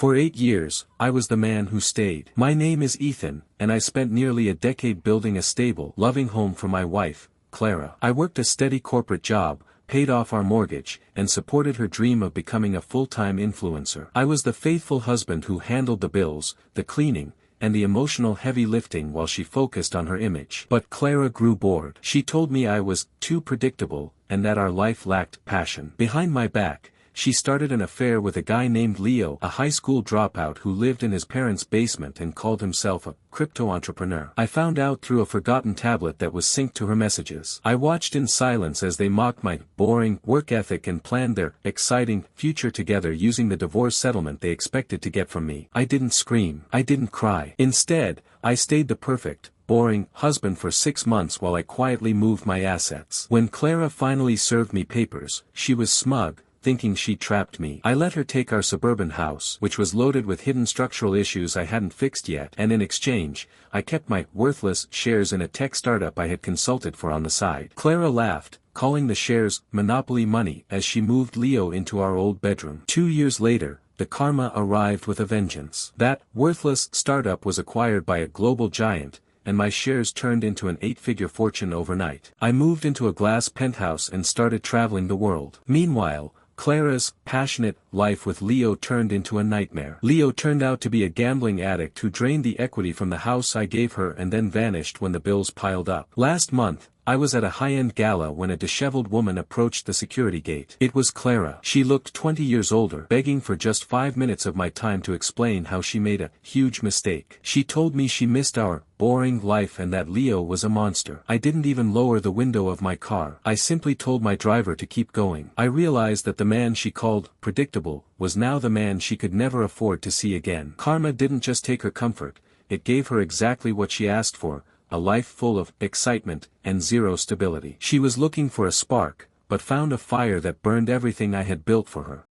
For 8 years, I was the man who stayed. My name is Ethan, and I spent nearly a decade building a stable, loving home for my wife, Clara. I worked a steady corporate job, paid off our mortgage, and supported her dream of becoming a full-time influencer. I was the faithful husband who handled the bills, the cleaning, and the emotional heavy lifting while she focused on her image. But Clara grew bored. She told me I was too predictable, and that our life lacked passion. Behind my back, she started an affair with a guy named Leo, a high school dropout who lived in his parents' basement and called himself a crypto entrepreneur. I found out through a forgotten tablet that was synced to her messages. I watched in silence as they mocked my boring work ethic and planned their exciting future together using the divorce settlement they expected to get from me. I didn't scream. I didn't cry. Instead, I stayed the perfect, boring husband for 6 months while I quietly moved my assets. When Clara finally served me papers, she was smug, thinking she trapped me. I let her take our suburban house, which was loaded with hidden structural issues I hadn't fixed yet, and in exchange, I kept my worthless shares in a tech startup I had consulted for on the side. Clara laughed, calling the shares monopoly money as she moved Leo into our old bedroom. 2 years later, the karma arrived with a vengeance. That worthless startup was acquired by a global giant, and my shares turned into an 8-figure fortune overnight. I moved into a glass penthouse and started traveling the world. Meanwhile, Clara's passionate life with Leo turned into a nightmare. Leo turned out to be a gambling addict who drained the equity from the house I gave her and then vanished when the bills piled up. Last month, I was at a high-end gala when a disheveled woman approached the security gate. It was Clara. She looked 20 years older, begging for just 5 minutes of my time to explain how she made a huge mistake. She told me she missed our boring life and that Leo was a monster. I didn't even lower the window of my car. I simply told my driver to keep going. I realized that the man she called predictable was now the man she could never afford to see again. Karma didn't just take her comfort, it gave her exactly what she asked for: a life full of excitement and zero stability. She was looking for a spark, but found a fire that burned everything I had built for her.